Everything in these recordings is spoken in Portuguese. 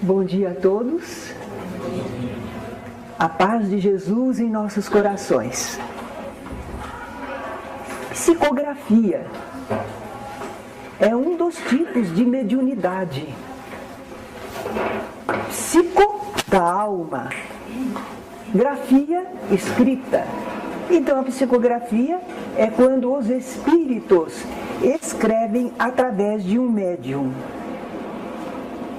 Bom dia a todos. A paz de Jesus em nossos corações. Psicografia é um dos tipos de mediunidade. Psico, da alma. Grafia, escrita. Então a psicografia é quando os espíritos escrevem através de um médium.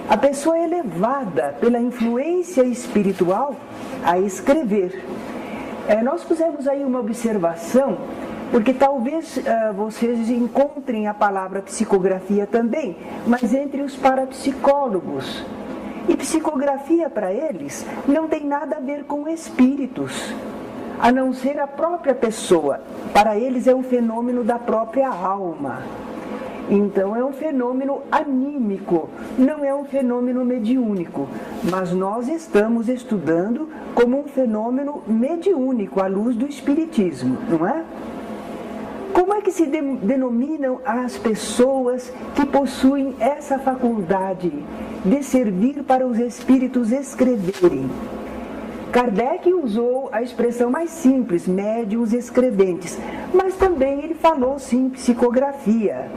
A pessoa é levada pela influência espiritual a escrever. Nós pusemos aí uma observação, porque talvez vocês encontrem a palavra psicografia também, mas entre os parapsicólogos. E psicografia para eles não tem nada a ver com espíritos, a não ser a própria pessoa. Para eles é um fenômeno da própria alma. Então é um fenômeno anímico, não é um fenômeno mediúnico, mas nós estamos estudando como um fenômeno mediúnico à luz do espiritismo, não é? Como é que se denominam as pessoas que possuem essa faculdade de servir para os espíritos escreverem? Kardec usou a expressão mais simples, médiuns escreventes, mas também ele falou sim psicografia.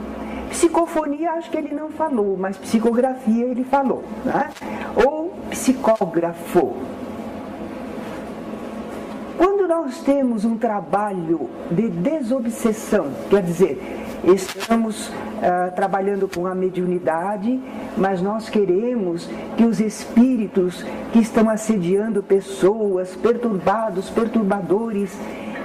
Psicofonia acho que ele não falou, mas psicografia ele falou, né? Ou psicógrafo. Quando nós temos um trabalho de desobsessão, quer dizer, estamos trabalhando com a mediunidade, mas nós queremos que os espíritos que estão assediando pessoas, perturbadores,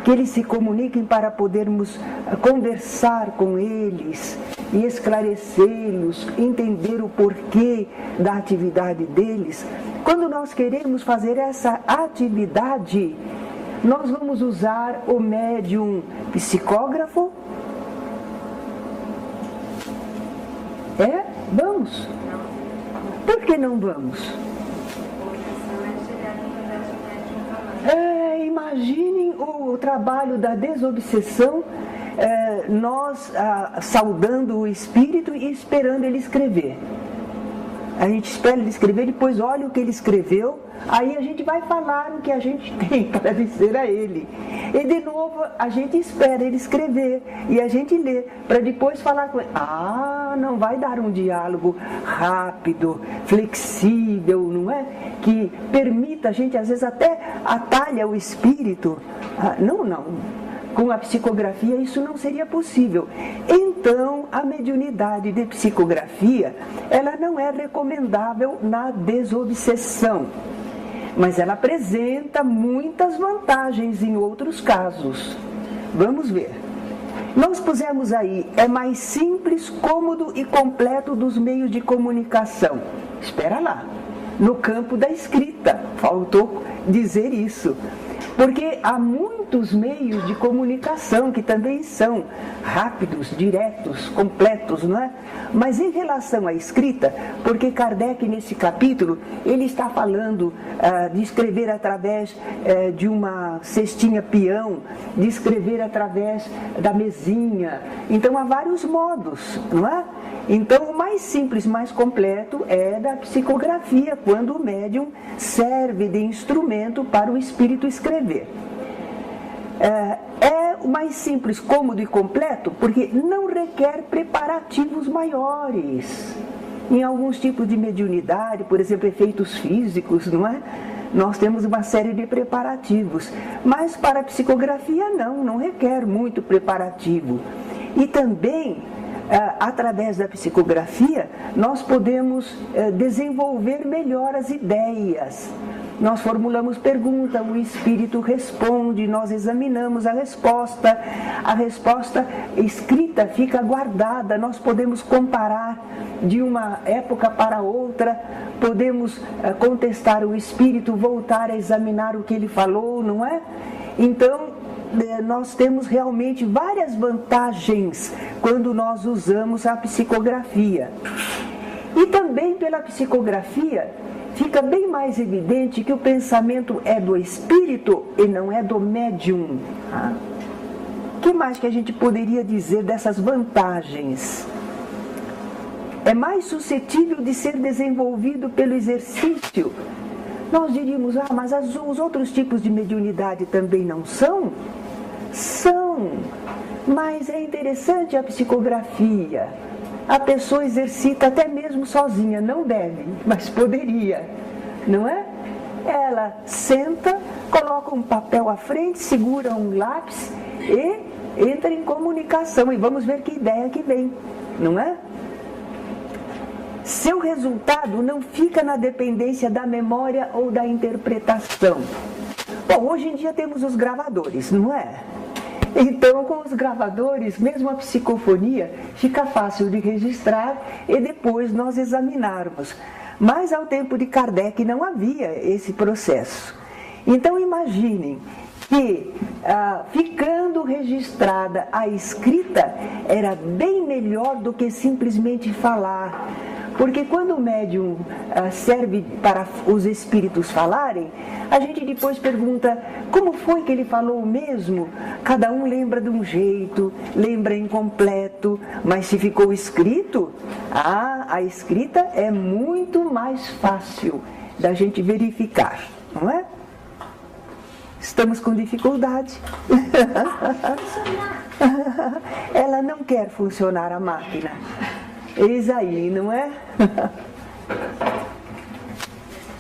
que eles se comuniquem para podermos conversar com eles e esclarecê-los, entender o porquê da atividade deles. Quando nós queremos fazer essa atividade, nós vamos usar o médium psicógrafo? Vamos. Por que não vamos? Imaginem o trabalho da desobsessão, nós saudando o espírito e esperando ele escrever. A gente espera ele escrever, depois olha o que ele escreveu, aí a gente vai falar o que a gente tem para dizer a ele. E de novo a gente espera ele escrever e a gente lê, para depois falar com ele. Não vai dar um diálogo rápido, flexível, não é? Que permita a gente, às vezes até atalha o espírito. Não. Com a psicografia isso não seria possível. Então, a mediunidade de psicografia, ela não é recomendável na desobsessão, mas ela apresenta muitas vantagens em outros casos. Vamos ver. Nós pusemos aí, é mais simples, cômodo e completo dos meios de comunicação. Espera lá, no campo da escrita, faltou dizer isso. Porque há muitos meios de comunicação que também são rápidos, diretos, completos, não é? Mas em relação à escrita, porque Kardec nesse capítulo, ele está falando de escrever através de uma cestinha peão, de escrever através da mesinha. Então há vários modos, não é? Então o mais simples, mais completo é da psicografia, quando o médium serve de instrumento para o espírito escrever. É o mais simples, cômodo e completo, porque não requer preparativos maiores. Em alguns tipos de mediunidade, por exemplo, efeitos físicos, não é? Nós temos uma série de preparativos, mas para a psicografia não requer muito preparativo. E também, através da psicografia, nós podemos desenvolver melhor as ideias. Nós formulamos pergunta, o espírito responde, nós examinamos a resposta escrita fica guardada, nós podemos comparar de uma época para outra, podemos contestar o espírito, voltar a examinar o que ele falou, não é? Então, nós temos realmente várias vantagens quando nós usamos a psicografia. E também pela psicografia, fica bem mais evidente que o pensamento é do espírito e não é do médium. O que mais que a gente poderia dizer dessas vantagens? é mais suscetível de ser desenvolvido pelo exercício. Nós diríamos, mas os outros tipos de mediunidade também não são? São, mas é interessante a psicografia. A pessoa exercita até mesmo sozinha, não deve, mas poderia, não é? Ela senta, coloca um papel à frente, segura um lápis e entra em comunicação e vamos ver que ideia que vem, não é? Seu resultado não fica na dependência da memória ou da interpretação. Bom, hoje em dia temos os gravadores, não é? Então, com os gravadores, mesmo a psicofonia fica fácil de registrar e depois nós examinarmos. Mas ao tempo de Kardec não havia esse processo. Então, imaginem que ficando registrada a escrita era bem melhor do que simplesmente falar. Porque quando o médium serve para os espíritos falarem, a gente depois pergunta como foi que ele falou mesmo? Cada um lembra de um jeito, lembra incompleto, mas se ficou escrito, a escrita é muito mais fácil da gente verificar, não é? Estamos com dificuldade. Ela não quer funcionar a máquina. Eis aí, não é?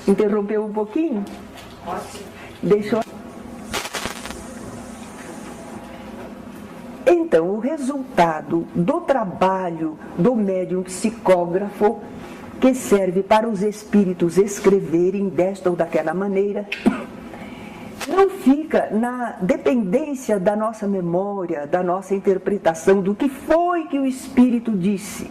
Interrompeu um pouquinho? Deixou. Então, o resultado do trabalho do médium psicógrafo, que serve para os espíritos escreverem desta ou daquela maneira, não fica na dependência da nossa memória, da nossa interpretação, do que foi que o espírito disse.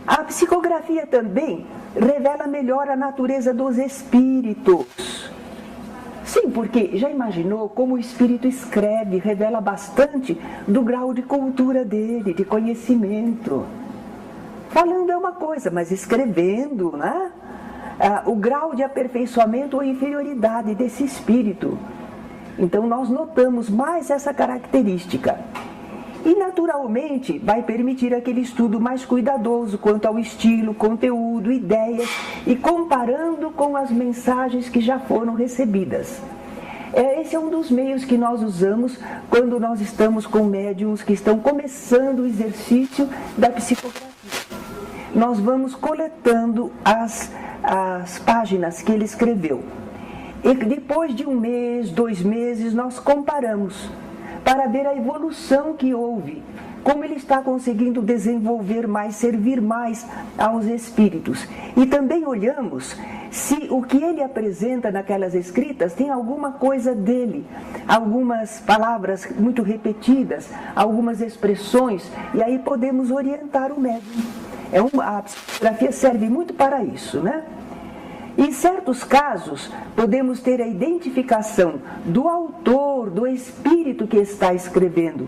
A psicografia também revela melhor a natureza dos espíritos. Sim, porque já imaginou como o espírito escreve, revela bastante do grau de cultura dele, de conhecimento. Falando é uma coisa, mas escrevendo, né? O grau de aperfeiçoamento ou inferioridade desse espírito. Então nós notamos mais essa característica. E naturalmente vai permitir aquele estudo mais cuidadoso quanto ao estilo, conteúdo, ideias e comparando com as mensagens que já foram recebidas. Esse é um dos meios que nós usamos quando nós estamos com médiums que estão começando o exercício da psicografia. Nós vamos coletando as páginas que ele escreveu. E depois de 1 mês, 2 meses, nós comparamos para ver a evolução que houve, como ele está conseguindo desenvolver mais, servir mais aos espíritos. E também olhamos se o que ele apresenta naquelas escritas tem alguma coisa dele, algumas palavras muito repetidas, algumas expressões, e aí podemos orientar o médium. A psicografia serve muito para isso, né? Em certos casos, podemos ter a identificação do autor, do espírito que está escrevendo,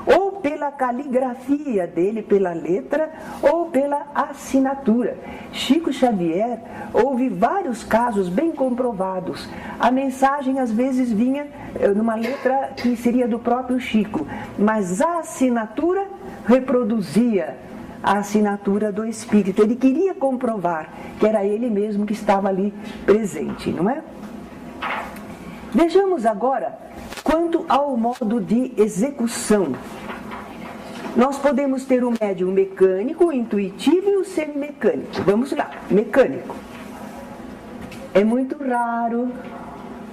ou pela caligrafia dele, pela letra, ou pela assinatura. Chico Xavier, houve vários casos bem comprovados. A mensagem às vezes vinha numa letra que seria do próprio Chico, mas a assinatura reproduzia a assinatura do espírito. Ele queria comprovar que era ele mesmo que estava ali presente, não é? Vejamos agora quanto ao modo de execução. Nós podemos ter o médium mecânico, o intuitivo e o semimecânico. Vamos lá, mecânico. É muito raro.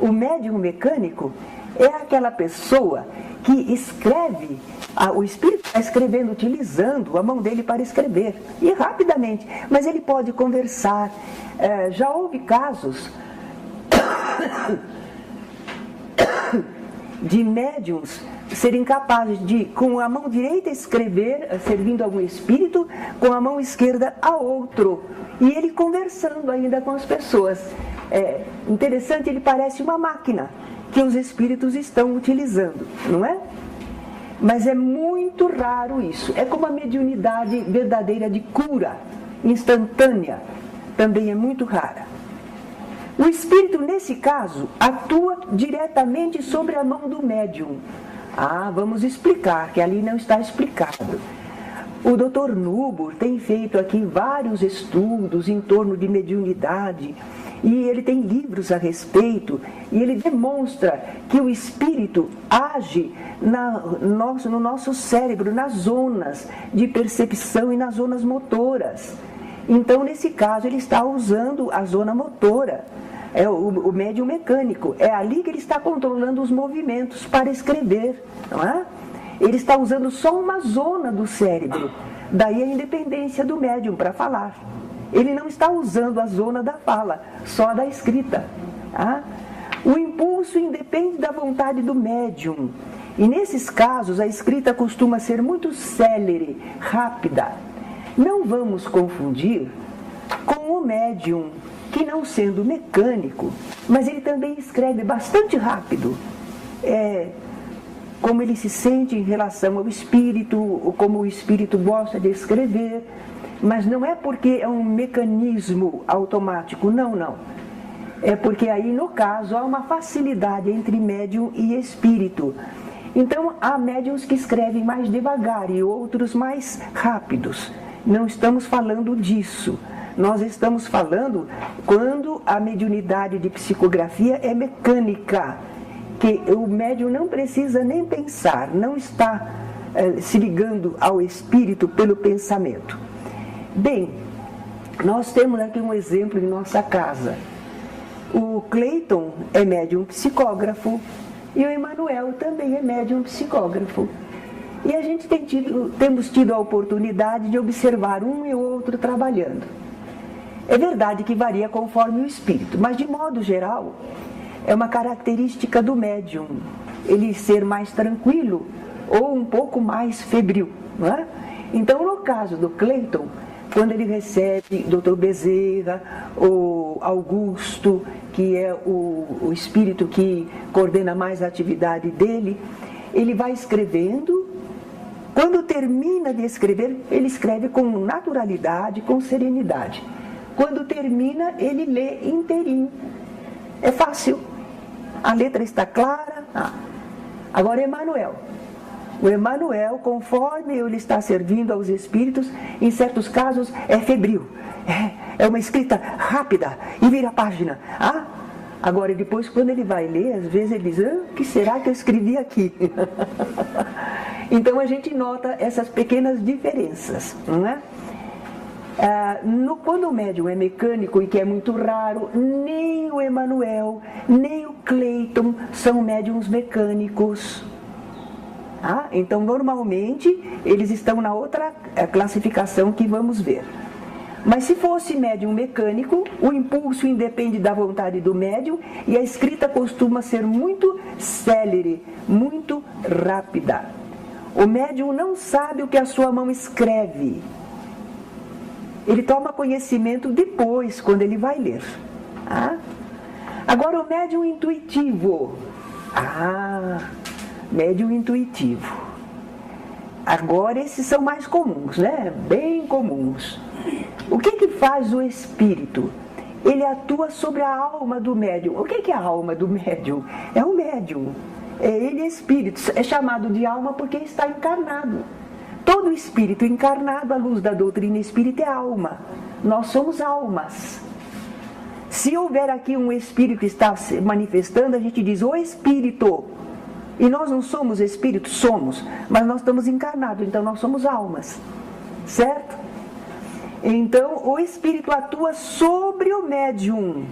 O médium mecânico é aquela pessoa que escreve, o espírito está escrevendo, utilizando a mão dele para escrever, e rapidamente, mas ele pode conversar. Já houve casos de médiums serem capazes de, com a mão direita, escrever, servindo a um espírito, com a mão esquerda a outro, e ele conversando ainda com as pessoas. Interessante, ele parece uma máquina que os espíritos estão utilizando, não é? Mas é muito raro isso. É como a mediunidade verdadeira de cura, instantânea, também é muito rara. O espírito, nesse caso, atua diretamente sobre a mão do médium. Vamos explicar, que ali não está explicado. O Dr. Nubur tem feito aqui vários estudos em torno de mediunidade, e ele tem livros a respeito, e ele demonstra que o espírito age no nosso cérebro, nas zonas de percepção e nas zonas motoras. Então, nesse caso, ele está usando a zona motora, é o médium mecânico, é ali que ele está controlando os movimentos para escrever, não é? Ele está usando só uma zona do cérebro, daí a independência do médium para falar. Ele não está usando a zona da fala, só da escrita. Tá? O impulso independe da vontade do médium. E nesses casos, a escrita costuma ser muito célere, rápida. Não vamos confundir com o médium, que não sendo mecânico, mas ele também escreve bastante rápido. Como ele se sente em relação ao espírito, ou como o espírito gosta de escrever. Mas não é porque é um mecanismo automático, não. É porque aí, no caso, há uma facilidade entre médium e espírito. Então, há médiums que escrevem mais devagar e outros mais rápidos. Não estamos falando disso. Nós estamos falando quando a mediunidade de psicografia é mecânica, que o médium não precisa nem pensar, não está se ligando ao espírito pelo pensamento. Bem, nós temos aqui um exemplo em nossa casa. O Cleiton é médium psicógrafo e o Emanuel também é médium psicógrafo. E a gente temos tido a oportunidade de observar um e outro trabalhando. É verdade que varia conforme o espírito, mas de modo geral é uma característica do médium ele ser mais tranquilo ou um pouco mais febril, não é? Então, no caso do Cleiton, quando ele recebe Dr. Bezerra, o Augusto, que é o espírito que coordena mais a atividade dele, ele vai escrevendo. Quando termina de escrever, ele escreve com naturalidade, com serenidade. Quando termina, ele lê inteirinho. É fácil. A letra está clara. Agora, Emanuel. O Emanuel, conforme ele está servindo aos espíritos, em certos casos é febril. É uma escrita rápida e vira a página. Agora, depois, quando ele vai ler, às vezes ele diz, o que será que eu escrevi aqui? Então, a gente nota essas pequenas diferenças, não é? Quando o médium é mecânico, e que é muito raro, nem o Emanuel, nem o Cleiton são médiums mecânicos. Então, normalmente, eles estão na outra classificação que vamos ver. Mas se fosse médium mecânico, o impulso independe da vontade do médium e a escrita costuma ser muito célere, muito rápida. O médium não sabe o que a sua mão escreve. Ele toma conhecimento depois, quando ele vai ler. Agora, o médium intuitivo. Médium intuitivo. Agora, esses são mais comuns, né? Bem comuns. O que faz o espírito? Ele atua sobre a alma do médium. O que é a alma do médium? É o médium. Ele é espírito. É chamado de alma porque está encarnado. Todo espírito encarnado, à luz da doutrina espírita, é alma. Nós somos almas. Se houver aqui um espírito que está se manifestando, a gente diz, o espírito. E nós não somos espíritos? Somos. Mas nós estamos encarnados, então nós somos almas. Certo? Então, o espírito atua sobre o médium.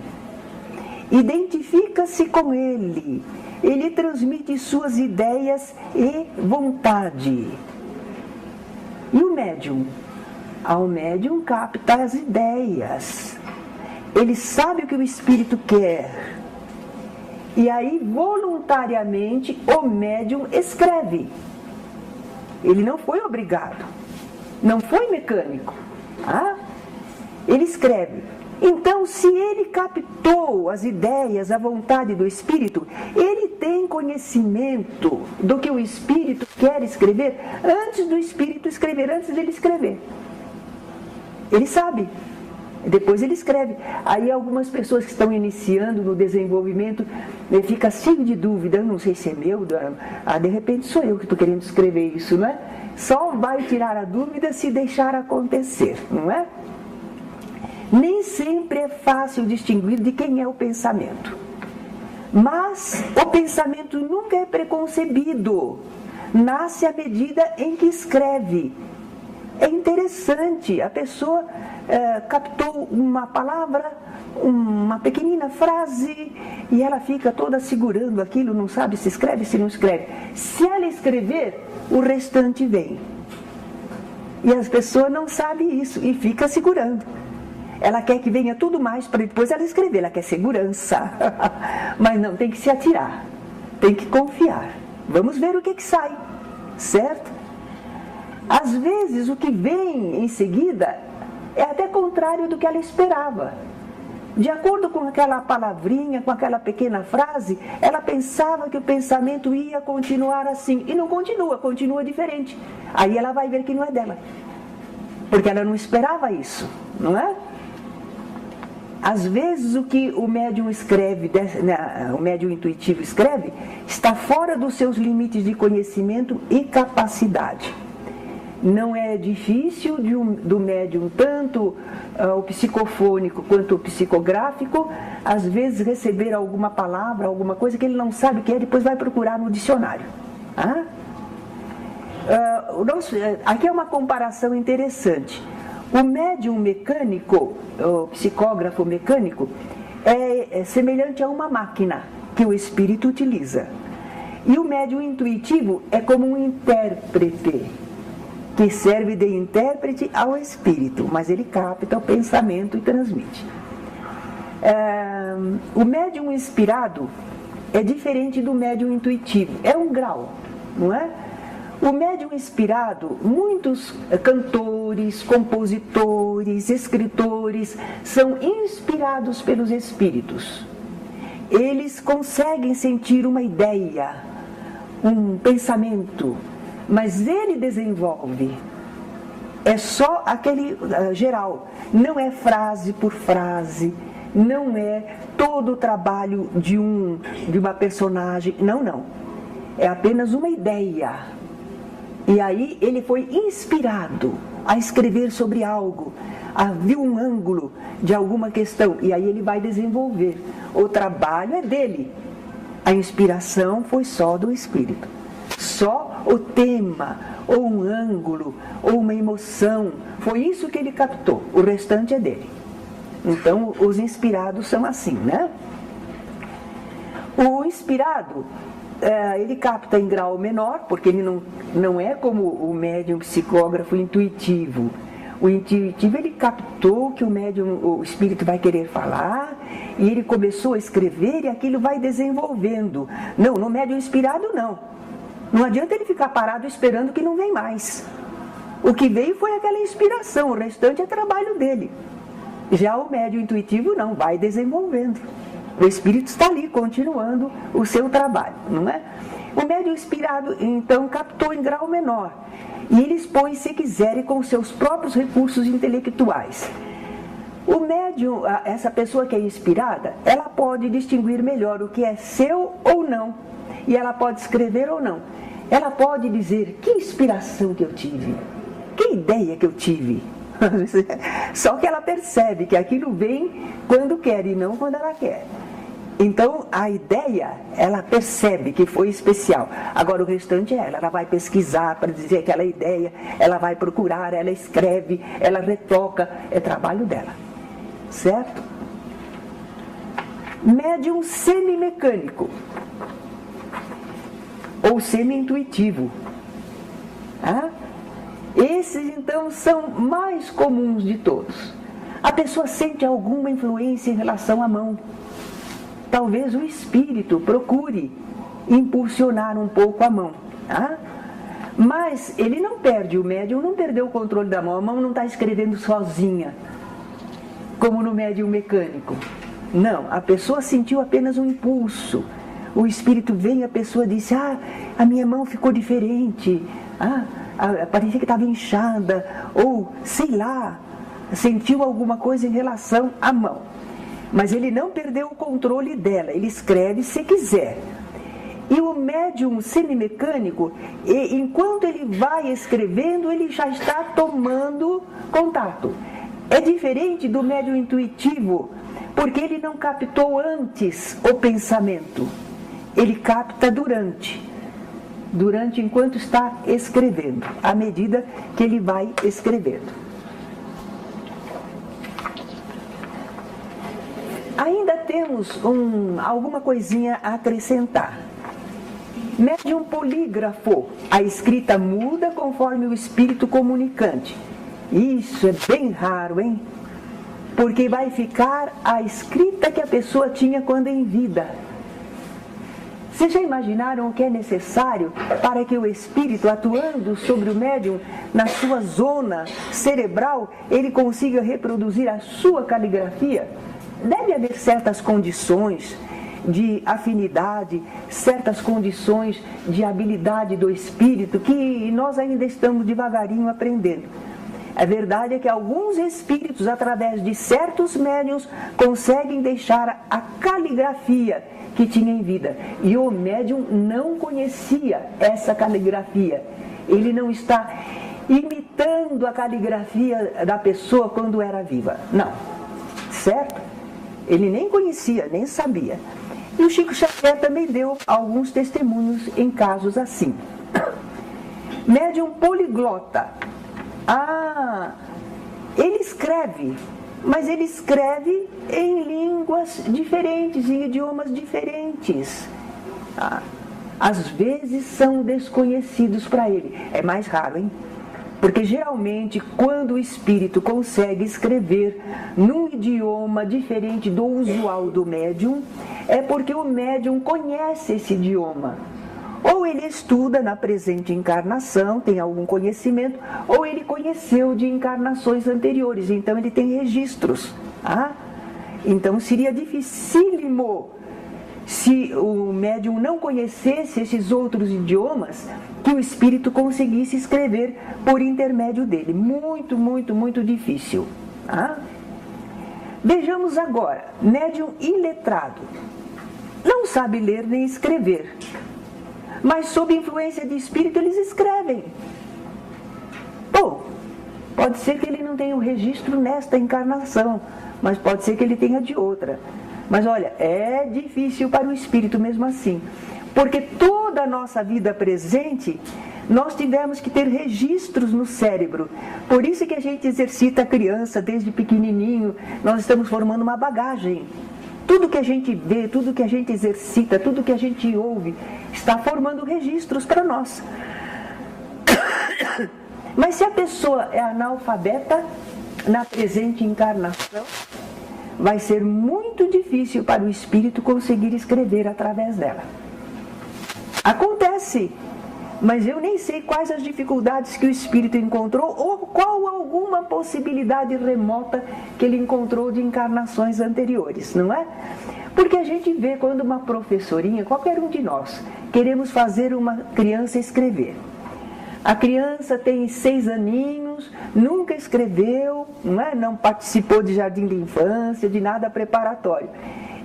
Identifica-se com ele. Ele transmite suas ideias e vontade. E o médium? O médium capta as ideias. Ele sabe o que o espírito quer. E aí, voluntariamente, o médium escreve. Ele não foi obrigado. Não foi mecânico. Ele escreve. Então, se ele captou as ideias, a vontade do espírito, ele tem conhecimento do que o espírito quer escrever antes do espírito escrever, antes dele escrever. Ele sabe. Depois ele escreve. Aí algumas pessoas que estão iniciando no desenvolvimento Ele fica cheio de dúvida, não sei se é meu, de repente sou eu que estou querendo escrever isso, não é? Só vai tirar a dúvida se deixar acontecer, não é? Nem sempre é fácil distinguir de quem é o pensamento. Mas o pensamento nunca é preconcebido, nasce à medida em que escreve. É interessante, a pessoa captou uma palavra, uma pequenina frase, e ela fica toda segurando aquilo, não sabe se escreve, se não escreve. Se ela escrever, o restante vem. E as pessoas não sabem isso e fica segurando. Ela quer que venha tudo mais para depois ela escrever, ela quer segurança. Mas não, tem que se atirar, tem que confiar. Vamos ver o que sai, certo? Às vezes o que vem em seguida é até contrário do que ela esperava. De acordo com aquela palavrinha, com aquela pequena frase, ela pensava que o pensamento ia continuar assim. E não continua, continua diferente. Aí ela vai ver que não é dela. Porque ela não esperava isso, não é? Às vezes o que o médium escreve, o médium intuitivo escreve, está fora dos seus limites de conhecimento e capacidade. Não é difícil do médium, tanto o psicofônico quanto o psicográfico, às vezes receber alguma palavra, alguma coisa que ele não sabe o que é, depois vai procurar no dicionário. Aqui é uma comparação interessante. O médium mecânico, o psicógrafo mecânico, é semelhante a uma máquina que o espírito utiliza. E o médium intuitivo é como um intérprete, que serve de intérprete ao espírito, mas ele capta o pensamento e transmite. O médium inspirado é diferente do médium intuitivo, é um grau, não é? O médium inspirado, muitos cantores, compositores, escritores são inspirados pelos espíritos. Eles conseguem sentir uma ideia, um pensamento, mas ele desenvolve. É só aquele geral, não é frase por frase, não é todo o trabalho de uma personagem, não. É apenas uma ideia. E aí ele foi inspirado a escrever sobre algo, viu um ângulo de alguma questão, e aí ele vai desenvolver. O trabalho é dele, a inspiração foi só do espírito. Só o tema, ou um ângulo, ou uma emoção, foi isso que ele captou, o restante é dele. Então os inspirados são assim, né? O inspirado, ele capta em grau menor, porque ele não é como o médium psicógrafo intuitivo. O intuitivo, ele captou que o espírito vai querer falar, e ele começou a escrever, e aquilo vai desenvolvendo. Não, no médium inspirado não. Não adianta ele ficar parado esperando que não vem mais. O que veio foi aquela inspiração, o restante é trabalho dele. Já o médium intuitivo não, vai desenvolvendo. O espírito está ali, continuando o seu trabalho, não é? O médium inspirado, então, captou em grau menor. E ele expõe, se quiserem, com seus próprios recursos intelectuais. O médium, essa pessoa que é inspirada, ela pode distinguir melhor o que é seu ou não. E ela pode escrever ou não. Ela pode dizer, que inspiração que eu tive, que ideia que eu tive. Só que ela percebe que aquilo vem quando quer e não quando ela quer. Então a ideia, ela percebe que foi especial. Agora o restante é ela vai pesquisar para dizer aquela ideia, ela vai procurar, ela escreve, ela retoca, é trabalho dela, certo? Médium semimecânico ou semi-intuitivo. Esses então são mais comuns de todos. A pessoa sente alguma influência em relação à mão. Talvez o espírito procure impulsionar um pouco a mão. Mas ele não perde, o médium não perdeu o controle da mão, a mão não está escrevendo sozinha, como no médium mecânico. Não, a pessoa sentiu apenas um impulso. O espírito vem, a pessoa disse, a minha mão ficou diferente, parecia que estava inchada, ou sei lá, sentiu alguma coisa em relação à mão. mas ele não perdeu o controle dela, ele escreve se quiser. E o médium semimecânico, enquanto ele vai escrevendo, ele já está tomando contato. É diferente do médium intuitivo, porque ele não captou antes o pensamento, ele capta durante enquanto está escrevendo, à medida que ele vai escrevendo. Ainda temos alguma coisinha a acrescentar. Médium polígrafo, a escrita muda conforme o espírito comunicante. Isso é bem raro, hein? Porque vai ficar a escrita que a pessoa tinha quando em vida. Vocês já imaginaram o que é necessário para que o espírito, atuando sobre o médium, na sua zona cerebral, ele consiga reproduzir a sua caligrafia? Deve haver certas condições de afinidade, certas condições de habilidade do espírito que nós ainda estamos devagarinho aprendendo. A verdade é que alguns espíritos, através de certos médiuns, conseguem deixar a caligrafia que tinha em vida. E o médium não conhecia essa caligrafia. Ele não está imitando a caligrafia da pessoa quando era viva. Não. Certo? Ele nem conhecia, nem sabia. E o Chico Xavier também deu alguns testemunhos em casos assim. Médium poliglota. Ele escreve, mas ele escreve em línguas diferentes, em idiomas diferentes. Às vezes são desconhecidos para ele. É mais raro, hein? Porque geralmente quando o espírito consegue escrever num idioma diferente do usual do médium, é porque o médium conhece esse idioma. Ou ele estuda na presente encarnação, tem algum conhecimento, ou ele conheceu de encarnações anteriores, então ele tem registros. Então seria dificílimo, se o médium não conhecesse esses outros idiomas, que o espírito conseguisse escrever por intermédio dele. Muito, muito, muito difícil. Vejamos agora, médium iletrado. Não sabe ler nem escrever, mas sob influência de espírito eles escrevem. Pode ser que ele não tenha o registro nesta encarnação, mas pode ser que ele tenha de outra. Mas olha, é difícil para o espírito mesmo assim, porque toda a nossa vida presente nós tivemos que ter registros no cérebro. Por isso que a gente exercita a criança desde pequenininho, nós estamos formando uma bagagem. Tudo que a gente vê, tudo que a gente exercita, tudo que a gente ouve, está formando registros para nós. Mas se a pessoa é analfabeta na presente encarnação, vai ser muito difícil para o espírito conseguir escrever através dela. Acontece, mas eu nem sei quais as dificuldades que o espírito encontrou ou qual alguma possibilidade remota que ele encontrou de encarnações anteriores, não é? Porque a gente vê quando uma professorinha, qualquer um de nós, queremos fazer uma criança escrever. A criança tem 6 aninhos, nunca escreveu, não participou de jardim de infância, de nada preparatório.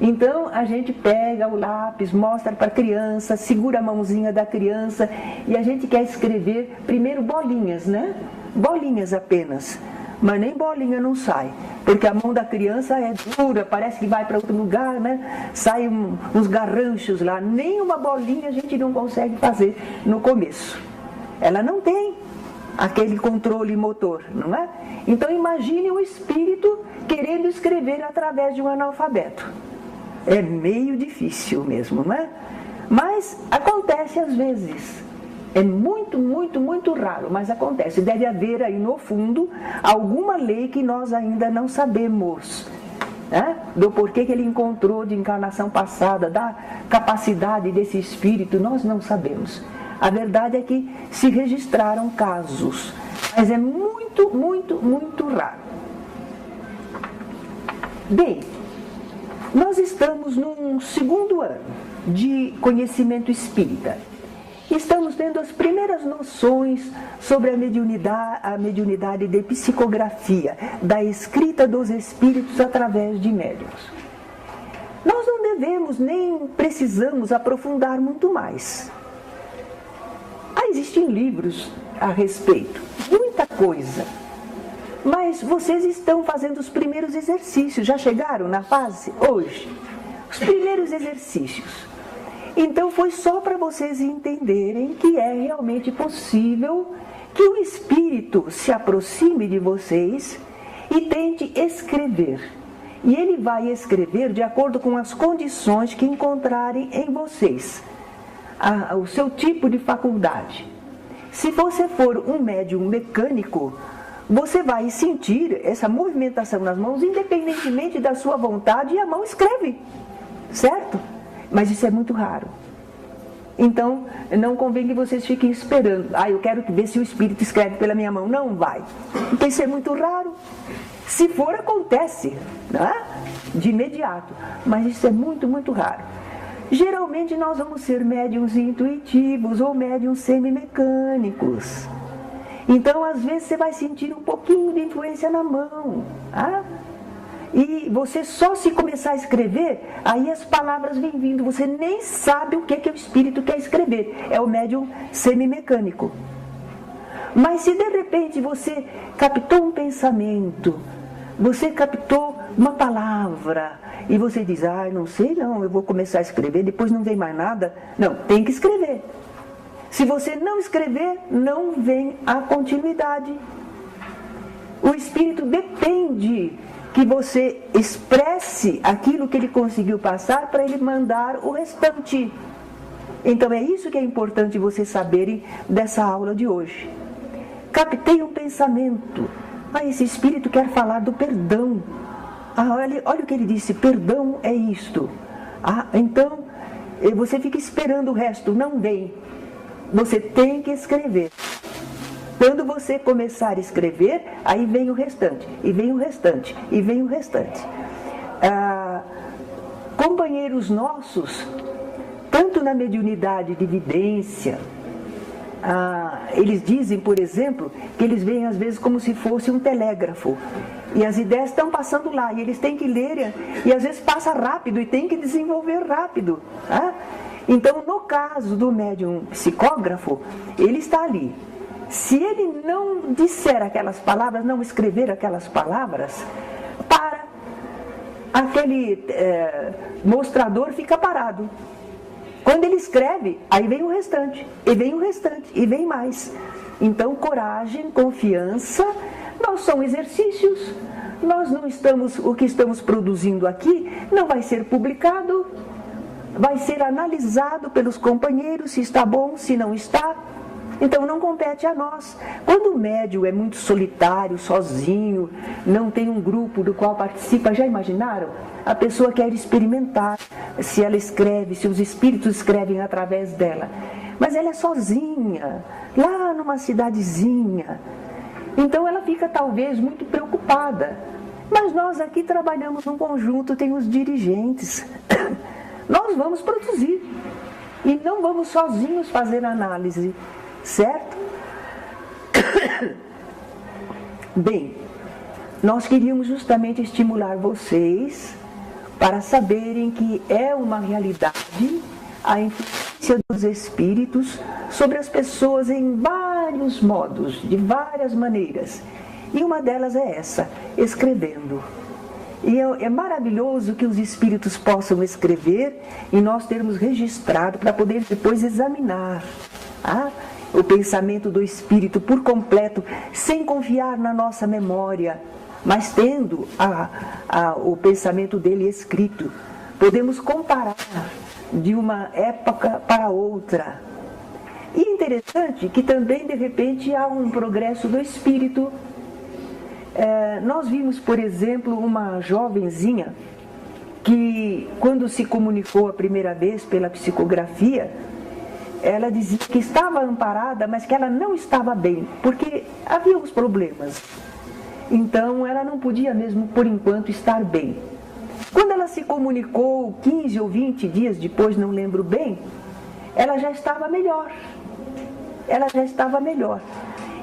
Então a gente pega o lápis, mostra para a criança, segura a mãozinha da criança e a gente quer escrever primeiro bolinhas, né? Bolinhas apenas, mas nem bolinha não sai, porque a mão da criança é dura, parece que vai para outro lugar, né? Sai uns garranchos lá, nem uma bolinha a gente não consegue fazer no começo. Ela não tem aquele controle motor, não é? Então imagine o espírito querendo escrever através de um analfabeto. É meio difícil mesmo, não é? Mas acontece às vezes. É muito, muito, muito raro, mas acontece. Deve haver aí no fundo alguma lei que nós ainda não sabemos, né? Do porquê que ele encontrou de encarnação passada, da capacidade desse espírito, nós não sabemos. A verdade é que se registraram casos, mas é muito, muito, muito raro. Bem, nós estamos num segundo ano de conhecimento espírita. Estamos tendo as primeiras noções sobre a mediunidade de psicografia, da escrita dos espíritos através de médiuns. nós não devemos nem precisamos aprofundar muito mais. Existem livros a respeito, muita coisa. Mas vocês estão fazendo os primeiros exercícios, já chegaram na fase hoje? Os primeiros exercícios. Então foi só para vocês entenderem que é realmente possível que o Espírito se aproxime de vocês e tente escrever. E ele vai escrever de acordo com as condições que encontrarem em vocês, o seu tipo de faculdade. Se você for um médium mecânico, você vai sentir essa movimentação nas mãos independentemente da sua vontade e a mão escreve, certo? Mas isso é muito raro. Então, não convém que vocês fiquem esperando. Eu quero ver se o Espírito escreve pela minha mão. Não vai. Porque isso é muito raro. Se for, acontece, né? De imediato. Mas isso é muito, muito raro. Geralmente nós vamos ser médiuns intuitivos ou médiuns semimecânicos. Então, às vezes, você vai sentir um pouquinho de influência na mão. E você só se começar a escrever, aí as palavras vêm vindo. Você nem sabe o que o Espírito quer escrever. É o médium semimecânico. Mas se de repente você captou um pensamento, você captou uma palavra, e você diz, não sei não, eu vou começar a escrever, depois não vem mais nada. Não, tem que escrever. Se você não escrever, não vem a continuidade. O Espírito depende que você expresse aquilo que ele conseguiu passar para ele mandar o restante. Então é isso que é importante vocês saberem dessa aula de hoje. Captei um pensamento. Esse Espírito quer falar do perdão. Olha o que ele disse, perdão é isto. Então você fica esperando o resto, não vem. Você tem que escrever. Quando você começar a escrever, aí vem o restante, e vem o restante, e vem o restante. Companheiros nossos, tanto na mediunidade de vidência, eles dizem, por exemplo, que eles veem às vezes como se fosse um telégrafo. E as ideias estão passando lá, e eles têm que ler, e às vezes passa rápido, e tem que desenvolver rápido. Então, no caso do médium psicógrafo, ele está ali. Se ele não disser aquelas palavras, não escrever aquelas palavras, aquele mostrador fica parado. Quando ele escreve, aí vem o restante, e vem o restante, e vem mais. Então, coragem, confiança, são exercícios. Nós não estamos, o que estamos produzindo aqui não vai ser publicado, vai ser analisado pelos companheiros, se está bom, se não está. Então não compete a nós. Quando o médium é muito solitário, sozinho, não tem um grupo do qual participa, já imaginaram? A pessoa quer experimentar se ela escreve, se os espíritos escrevem através dela. Mas ela é sozinha, lá numa cidadezinha. Então ela fica talvez muito preocupada. Mas nós aqui trabalhamos num conjunto, tem os dirigentes. Nós vamos produzir. E não vamos sozinhos fazer análise. Certo? Bem, nós queríamos justamente estimular vocês para saberem que é uma realidade a influência dos espíritos sobre as pessoas em vários modos, de várias maneiras. E uma delas é essa, escrevendo. E é maravilhoso que os espíritos possam escrever e nós termos registrado para poder depois examinar o pensamento do espírito por completo, sem confiar na nossa memória, mas tendo o pensamento dele escrito. Podemos comparar de uma época para outra. E interessante que também, de repente, há um progresso do espírito. Nós vimos, por exemplo, uma jovenzinha que, quando se comunicou a primeira vez pela psicografia, ela dizia que estava amparada, mas que ela não estava bem, porque havia uns problemas. Então, ela não podia mesmo, por enquanto, estar bem. Quando ela se comunicou 15 ou 20 dias depois, não lembro bem, ela já estava melhor. Ela já estava melhor.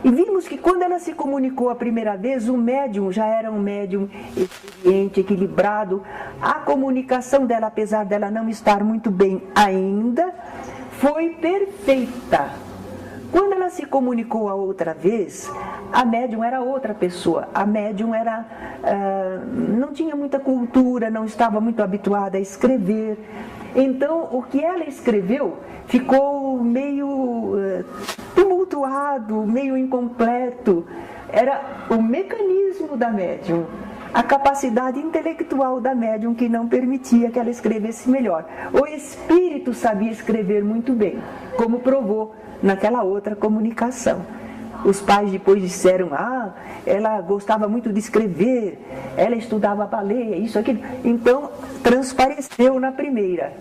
E vimos que quando ela se comunicou a primeira vez, o médium já era um médium experiente, equilibrado. A comunicação dela, apesar dela não estar muito bem ainda, foi perfeita. Quando ela se comunicou a outra vez, a médium era outra pessoa. A médium não tinha muita cultura, não estava muito habituada a escrever. Então, o que ela escreveu ficou meio tumultuado, meio incompleto. Era o mecanismo da médium, a capacidade intelectual da médium que não permitia que ela escrevesse melhor. O espírito sabia escrever muito bem, como provou naquela outra comunicação. Os pais depois disseram, ela gostava muito de escrever, ela estudava balé, isso, aquilo. Então, transpareceu na primeira.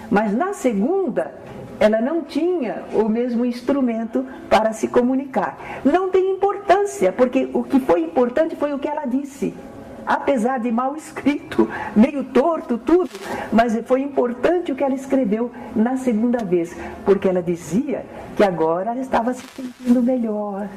Mas na segunda, ela não tinha o mesmo instrumento para se comunicar. Não tem importância, porque o que foi importante foi o que ela disse. Apesar de mal escrito, meio torto, tudo, mas foi importante o que ela escreveu na segunda vez, porque ela dizia que agora ela estava se sentindo melhor,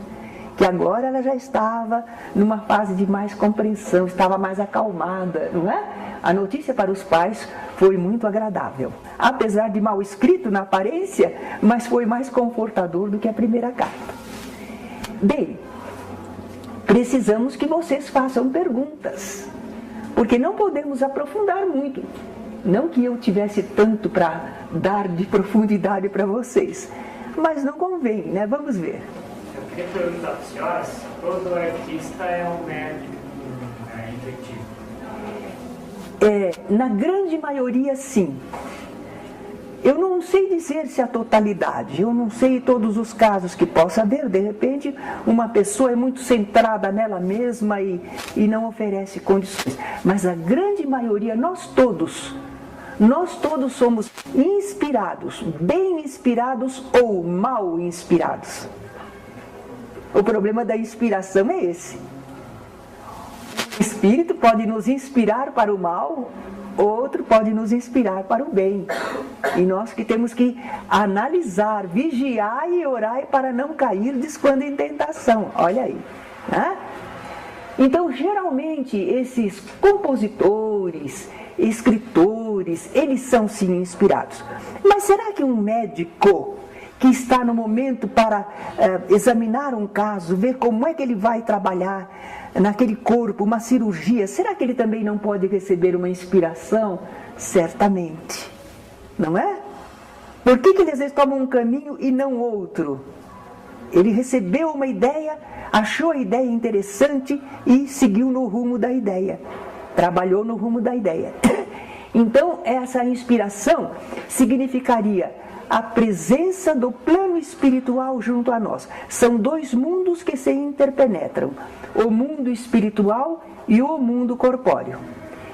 que agora ela já estava numa fase de mais compreensão, estava mais acalmada, não é? A notícia para os pais foi muito agradável, apesar de mal escrito na aparência, mas foi mais confortador do que a primeira carta. Bem, precisamos que vocês façam perguntas, porque não podemos aprofundar muito. Não que eu tivesse tanto para dar de profundidade para vocês, mas não convém, né? Vamos ver. Eu queria perguntar para a senhora se todo artista é um médium intuitivo. Na grande maioria, sim. Eu não sei dizer se a totalidade, eu não sei todos os casos que possa haver. De repente, uma pessoa é muito centrada nela mesma e não oferece condições. Mas a grande maioria, nós todos somos inspirados, bem inspirados ou mal inspirados. O problema da inspiração é esse. O espírito pode nos inspirar para o mal, outro pode nos inspirar para o bem. E nós que temos que analisar, vigiar e orar para não cair quando em tentação. Olha aí. Né? Então, geralmente, esses compositores, escritores, eles são sim inspirados. Mas será que um médico que está no momento para examinar um caso, ver como é que ele vai trabalhar naquele corpo, uma cirurgia, será que ele também não pode receber uma inspiração? Certamente. Não é? Por que eles às vezes tomam um caminho e não outro? Ele recebeu uma ideia, achou a ideia interessante e seguiu no rumo da ideia. Trabalhou no rumo da ideia. Então, essa inspiração significaria a presença do plano espiritual junto a nós. São dois mundos que se interpenetram, o mundo espiritual e o mundo corpóreo.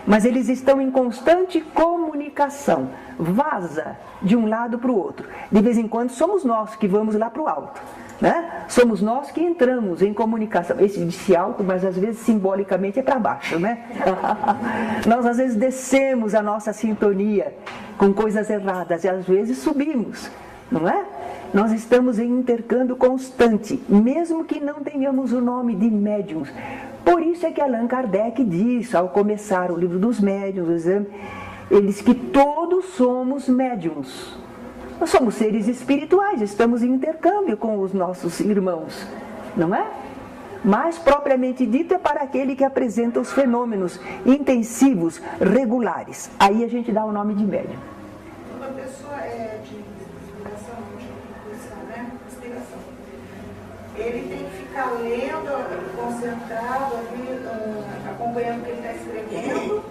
Mas eles estão em constante comunicação, vaza de um lado para o outro. De vez em quando somos nós que vamos lá para o alto, né? Somos nós que entramos em comunicação. Esse disse alto, mas às vezes simbolicamente é para baixo, né? Nós às vezes descemos a nossa sintonia com coisas erradas e às vezes subimos, não é? Nós estamos em intercâmbio constante, mesmo que não tenhamos o nome de médiums. Por isso é que Allan Kardec diz, ao começar o livro dos médiuns, o exame, ele diz que todos somos médiums. Nós somos seres espirituais, estamos em intercâmbio com os nossos irmãos, não é? Mas, propriamente dito, é para aquele que apresenta os fenômenos intensivos, regulares. Aí a gente dá o nome de médium. Uma pessoa de inspiração, né? Inspiração. Ele tem que ficar lendo, concentrado, acompanhando o que ele está escrevendo.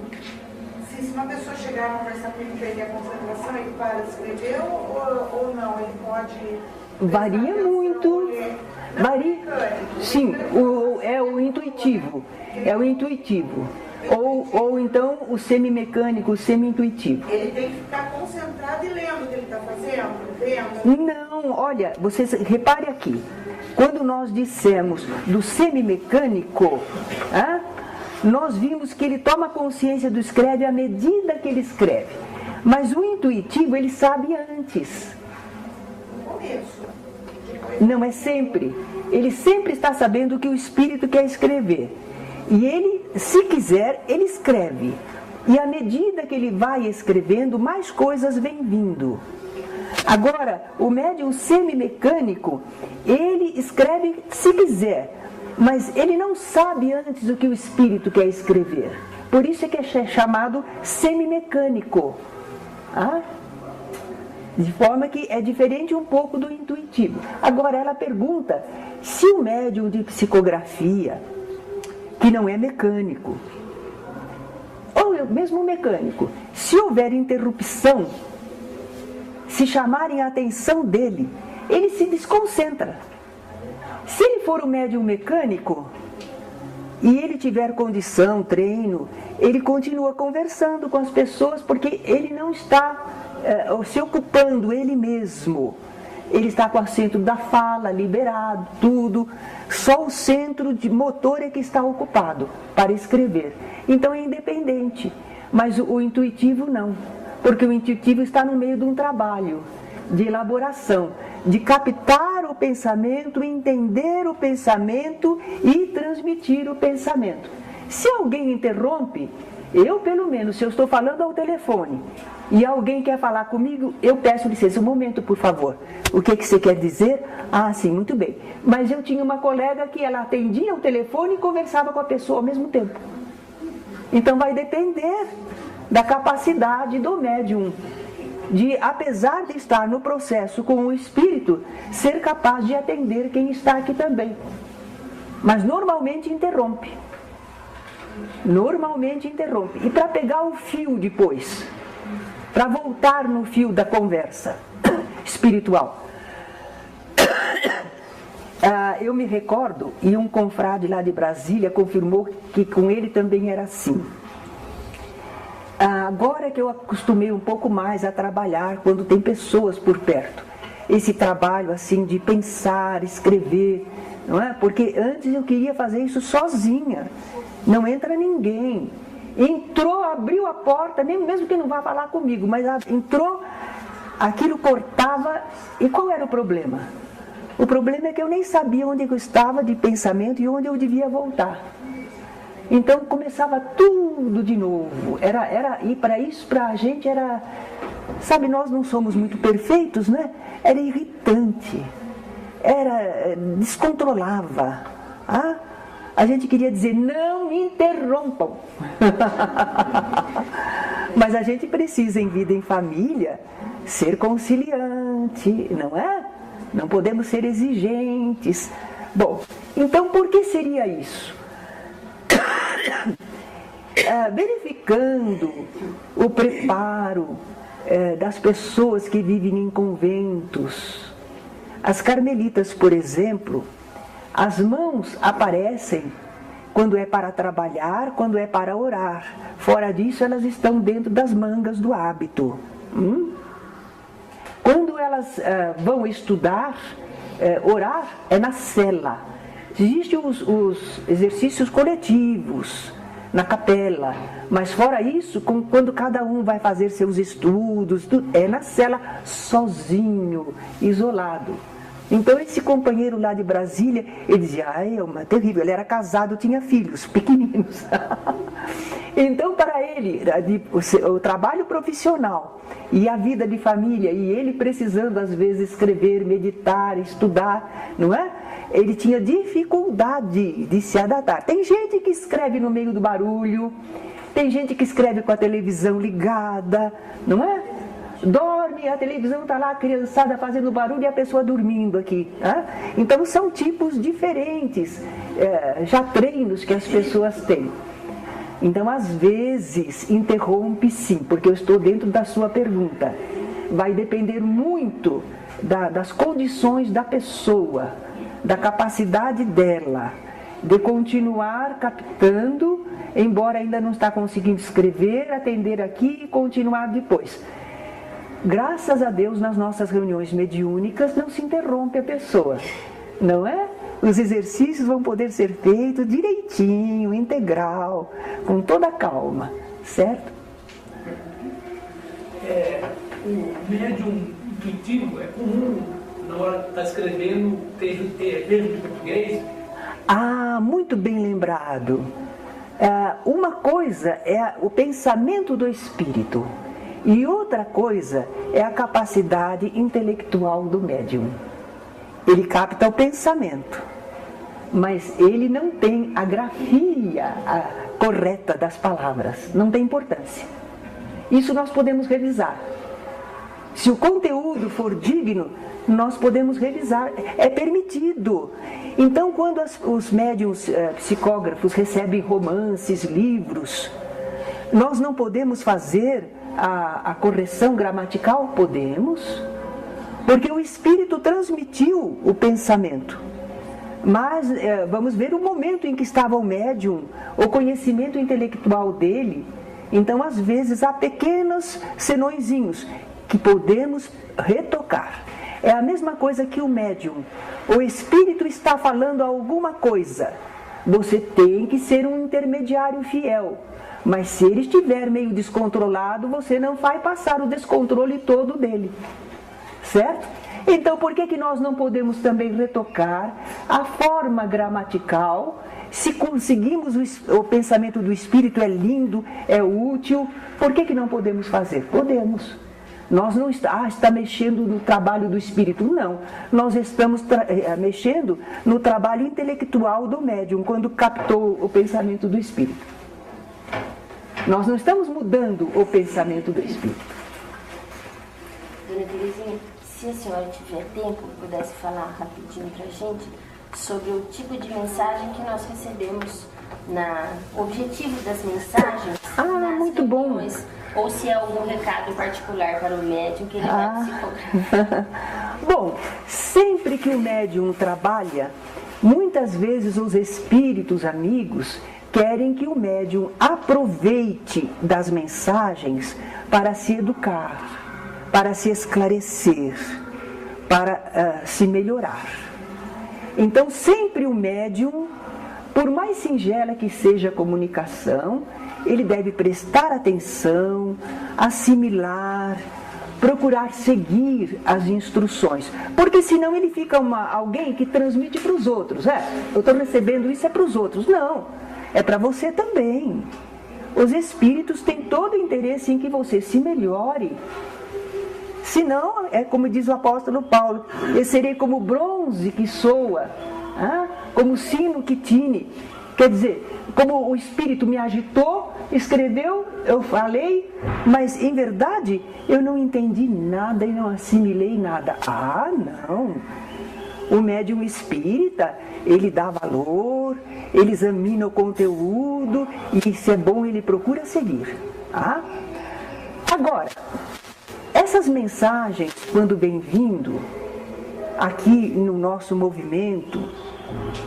Se uma pessoa chegar a conversar com ele e perder a concentração, ele para de escrever ou não? Ele pode... Varia muito. Varia. Sim, é o intuitivo. É o intuitivo. Ou então o semimecânico, o semi-intuitivo. Ele tem que ficar concentrado e lendo o que ele está fazendo, vendo? Não, olha, vocês repare aqui. Quando nós dissemos do semimecânico, nós vimos que ele toma consciência do escreve à medida que ele escreve. Mas o intuitivo, ele sabe antes. No começo. Não, é sempre. Ele sempre está sabendo o que o espírito quer escrever. E ele, se quiser, ele escreve. E à medida que ele vai escrevendo, mais coisas vêm vindo. Agora, o médium semimecânico, ele escreve se quiser, mas ele não sabe antes o que o espírito quer escrever. Por isso é que é chamado semimecânico. De forma que é diferente um pouco do intuitivo. Agora, ela pergunta se o médium de psicografia, que não é mecânico, ou mesmo mecânico, se houver interrupção, se chamarem a atenção dele, ele se desconcentra. Se ele for um médium mecânico e ele tiver condição, treino, ele continua conversando com as pessoas, porque ele não está se ocupando ele mesmo. Ele está com o centro da fala liberado, tudo. Só o centro de motor é que está ocupado para escrever. Então é independente. Mas o intuitivo não. Porque o intuitivo está no meio de um trabalho de elaboração, de captar o pensamento, entender o pensamento e transmitir o pensamento. Se alguém interrompe, eu pelo menos, se eu estou falando ao telefone e alguém quer falar comigo, eu peço licença, um momento, por favor. O que você quer dizer? Ah, sim, muito bem. Mas eu tinha uma colega que ela atendia o telefone e conversava com a pessoa ao mesmo tempo. Então vai depender da capacidade do médium de, apesar de estar no processo com o espírito, ser capaz de atender quem está aqui também. Mas normalmente interrompe. Normalmente interrompe. E para pegar o fio depois, para voltar no fio da conversa espiritual. Eu me recordo, e um confrade lá de Brasília confirmou que com ele também era assim. Agora que eu acostumei um pouco mais a trabalhar quando tem pessoas por perto, esse trabalho assim de pensar, escrever, não é? Porque antes eu queria fazer isso sozinha, não entra ninguém. Entrou, abriu a porta, nem mesmo que não vá falar comigo, mas entrou, aquilo cortava. E qual era o problema? O problema é que eu nem sabia onde eu estava de pensamento e onde eu devia voltar. Então começava tudo de novo. E para isso, para a gente era, sabe, nós não somos muito perfeitos, né? Era irritante, descontrolava. A gente queria dizer, não interrompam. Mas a gente precisa, em vida em família, ser conciliante, não é? Não podemos ser exigentes. Bom, então por que seria isso? Verificando o preparo das pessoas que vivem em conventos. As carmelitas, por exemplo, as mãos aparecem quando é para trabalhar, quando é para orar. Fora disso, elas estão dentro das mangas do hábito. Quando elas vão estudar, orar é na cela. Existem os exercícios coletivos na capela, mas fora isso, quando cada um vai fazer seus estudos, é na cela, sozinho, isolado. Então esse companheiro lá de Brasília, ele dizia, é terrível, ele era casado, tinha filhos pequeninos. Então para ele, o trabalho profissional e a vida de família, e ele precisando às vezes escrever, meditar, estudar, não é? Ele tinha dificuldade de se adaptar. Tem gente que escreve no meio do barulho, tem gente que escreve com a televisão ligada, não é? Dorme, a televisão está lá, a criançada fazendo barulho e a pessoa dormindo aqui. Então são tipos diferentes, já treinos que as pessoas têm. Então às vezes interrompe sim, porque eu estou dentro da sua pergunta. Vai depender muito das condições da pessoa, da capacidade dela de continuar captando, embora ainda não está conseguindo escrever, atender aqui e continuar depois. Graças a Deus, nas nossas reuniões mediúnicas não se interrompe a pessoa, não é? Os exercícios vão poder ser feitos direitinho, integral, com toda a calma, certo? O médium intuitivo é comum na hora que está escrevendo texto de português? Ah, muito bem lembrado. Uma coisa é o pensamento do espírito e outra coisa é a capacidade intelectual do médium. Ele capta o pensamento, mas ele não tem a grafia correta das palavras, não tem importância. Isso nós podemos revisar. Se o conteúdo for digno, nós podemos revisar, é permitido. Então, quando os médiuns psicógrafos recebem romances, livros, nós não podemos fazer a correção gramatical? Podemos, porque o espírito transmitiu o pensamento. Mas vamos ver o momento em que estava o médium, o conhecimento intelectual dele. Então, às vezes, há pequenos senõezinhos que podemos retocar. É a mesma coisa que o médium. O espírito está falando alguma coisa. Você tem que ser um intermediário fiel. Mas se ele estiver meio descontrolado, você não vai passar o descontrole todo dele. Certo? Então, por que nós não podemos também retocar a forma gramatical? Se conseguimos, o pensamento do espírito é lindo, é útil, por que não podemos fazer? Podemos. Nós não está mexendo no trabalho do espírito, não. Nós estamos mexendo no trabalho intelectual do médium, quando captou o pensamento do espírito. Nós não estamos mudando o pensamento do espírito. Dona Terezinha, se a senhora tiver tempo, pudesse falar rapidinho para a gente sobre o tipo de mensagem que nós recebemos, o objetivo das mensagens. Muito bom. Ou se é algum recado particular para o médium que ele vai psicografar. Bom, sempre que o médium trabalha, muitas vezes os espíritos amigos querem que o médium aproveite das mensagens para se educar, para se esclarecer, para se melhorar. Então, sempre o médium, por mais singela que seja a comunicação, ele deve prestar atenção, assimilar, procurar seguir as instruções. Porque senão ele fica alguém que transmite para os outros. Eu estou recebendo isso, é para os outros. Não, é para você também. Os espíritos têm todo o interesse em que você se melhore. Senão, é como diz o apóstolo Paulo, eu serei como bronze que soa, como sino que tine. Quer dizer, como o espírito me agitou, escreveu, eu falei, mas em verdade eu não entendi nada e não assimilei nada. Não. O médium espírita, ele dá valor, ele examina o conteúdo e se é bom ele procura seguir. Agora, essas mensagens, quando vem vindo aqui no nosso movimento,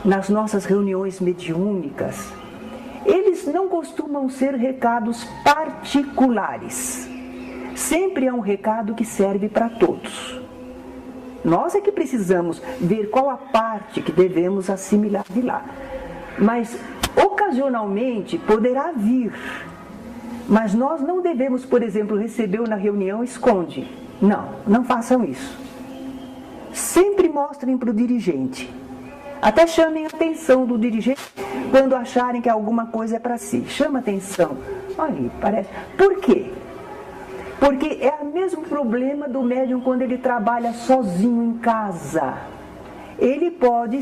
nas nossas reuniões mediúnicas, eles não costumam ser recados particulares. Sempre é um recado que serve para todos. Nós é que precisamos ver qual a parte que devemos assimilar de lá. Mas, ocasionalmente, poderá vir. Mas nós não devemos, por exemplo, recebeu na reunião, esconde. Não façam isso. Sempre mostrem para o dirigente. Até chamem a atenção do dirigente quando acharem que alguma coisa é para si. Chama atenção. Olha, parece. Por quê? Porque é o mesmo problema do médium quando ele trabalha sozinho em casa. Ele pode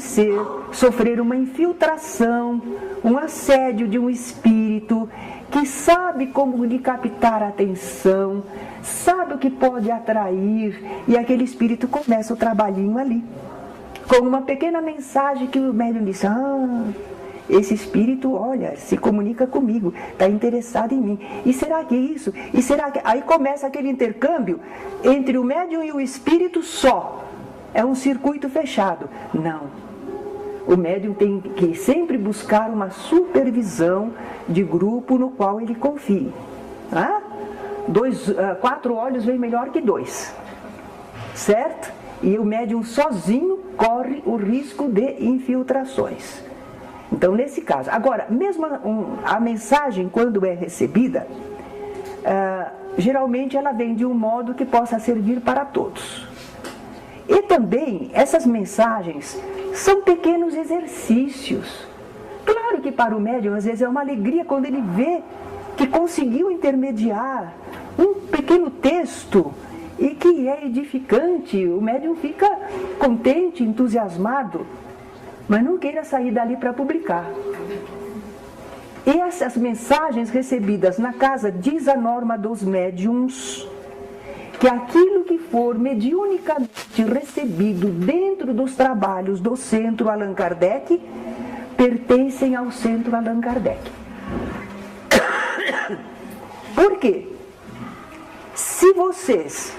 sofrer uma infiltração, um assédio de um espírito que sabe como lhe captar a atenção, sabe o que pode atrair, e aquele espírito começa o trabalhinho ali, com uma pequena mensagem que o médium diz: esse espírito, olha, se comunica comigo, está interessado em mim. E será que isso? E será que... Aí começa aquele intercâmbio entre o médium e o espírito só. É um circuito fechado. Não. O médium tem que sempre buscar uma supervisão de grupo no qual ele confie. 4 olhos vem melhor que 2. Certo? E o médium sozinho corre o risco de infiltrações. Então, nesse caso. Agora, mesmo a mensagem, quando é recebida, geralmente ela vem de um modo que possa servir para todos. E também, essas mensagens são pequenos exercícios. Claro que para o médium, às vezes, é uma alegria quando ele vê que conseguiu intermediar um pequeno texto e que é edificante. O médium fica contente, entusiasmado, mas não queira sair dali para publicar. E essas mensagens recebidas na casa, diz a norma dos médiums, que aquilo que for mediunicamente recebido dentro dos trabalhos do Centro Allan Kardec, pertencem ao Centro Allan Kardec. Por quê? Se vocês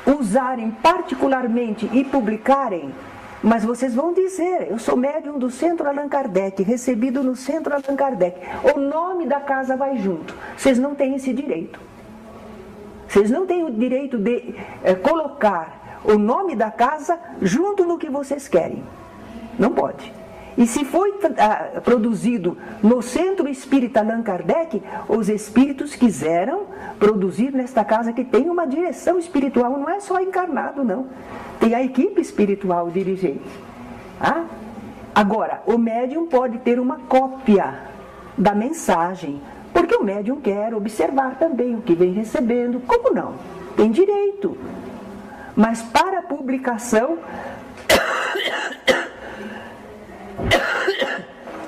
usarem particularmente e publicarem, mas vocês vão dizer, eu sou médium do Centro Allan Kardec, recebido no Centro Allan Kardec, o nome da casa vai junto. Vocês não têm esse direito. Vocês não têm o direito de colocar o nome da casa junto no que vocês querem. Não pode. E se foi produzido no Centro Espírita Allan Kardec, os espíritos quiseram produzir nesta casa que tem uma direção espiritual, não é só encarnado, não. Tem a equipe espiritual dirigente. Agora, o médium pode ter uma cópia da mensagem, porque o médium quer observar também o que vem recebendo. Como não? Tem direito. Mas para publicação,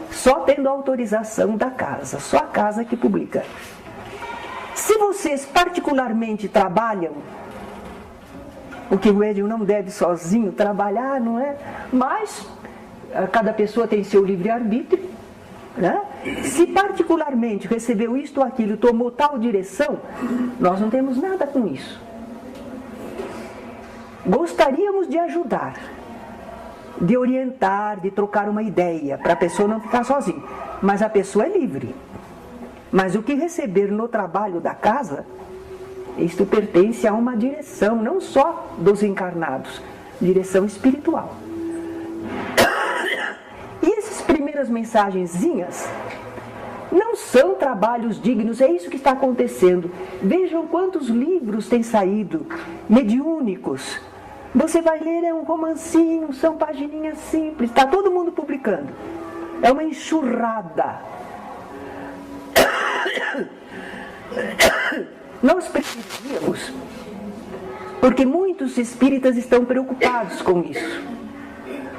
só tendo autorização da casa, só a casa que publica. Se vocês particularmente trabalham, porque o médium não deve sozinho trabalhar, não é? Mas cada pessoa tem seu livre-arbítrio, né? Se particularmente recebeu isto ou aquilo, tomou tal direção, nós não temos nada com isso. Gostaríamos de ajudar, de orientar, de trocar uma ideia, para a pessoa não ficar sozinha. Mas a pessoa é livre. Mas o que receber no trabalho da casa, isto pertence a uma direção, não só dos encarnados, direção espiritual. E essas primeiras mensagenzinhas não são trabalhos dignos, é isso que está acontecendo. Vejam quantos livros têm saído, mediúnicos. Você vai ler, é um romancinho, são pagininhas simples, está todo mundo publicando. É uma enxurrada. Nós precisamos, porque muitos espíritas estão preocupados com isso.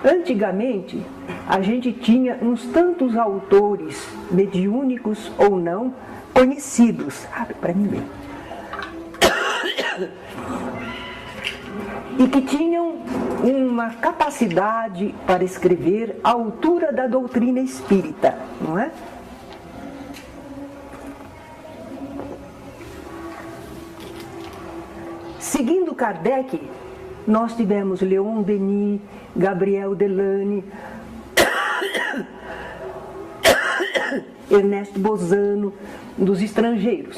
Antigamente, a gente tinha uns tantos autores, mediúnicos ou não, conhecidos. Abre para mim ver. E que tinham uma capacidade para escrever à altura da doutrina espírita, não é? Seguindo Kardec, nós tivemos Leon Denis, Gabriel Delany, Ernesto Bozano, dos estrangeiros.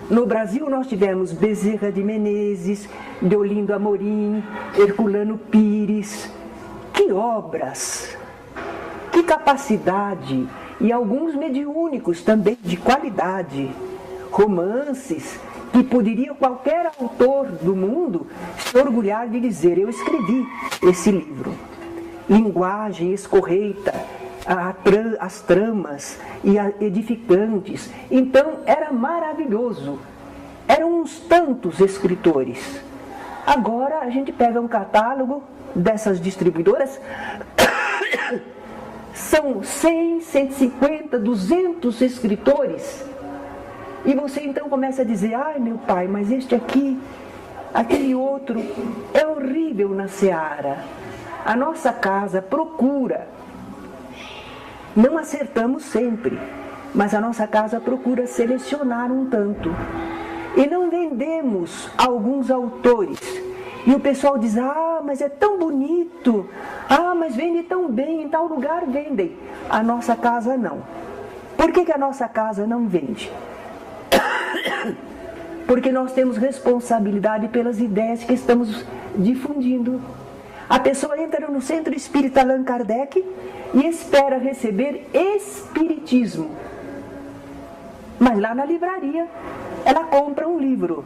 No Brasil nós tivemos Bezerra de Menezes, Deolindo Amorim, Herculano Pires. Que obras, que capacidade, e alguns mediúnicos também de qualidade, romances, que poderia qualquer autor do mundo se orgulhar de dizer, eu escrevi esse livro. Linguagem escorreita, as tramas e edificantes. Então era maravilhoso. Eram uns tantos escritores. Agora a gente pega um catálogo dessas distribuidoras, são 100, 150, 200 escritores. E você então começa a dizer, ai meu pai, mas este aqui, aquele outro, é horrível na seara. A nossa casa procura, não acertamos sempre, mas a nossa casa procura selecionar um tanto. E não vendemos alguns autores. E o pessoal diz, mas é tão bonito, mas vende tão bem, em tal lugar vendem. A nossa casa não. Por que a nossa casa não vende? Porque nós temos responsabilidade pelas ideias que estamos difundindo. A pessoa entra no Centro Espírita Allan Kardec e espera receber espiritismo. Mas lá na livraria, ela compra um livro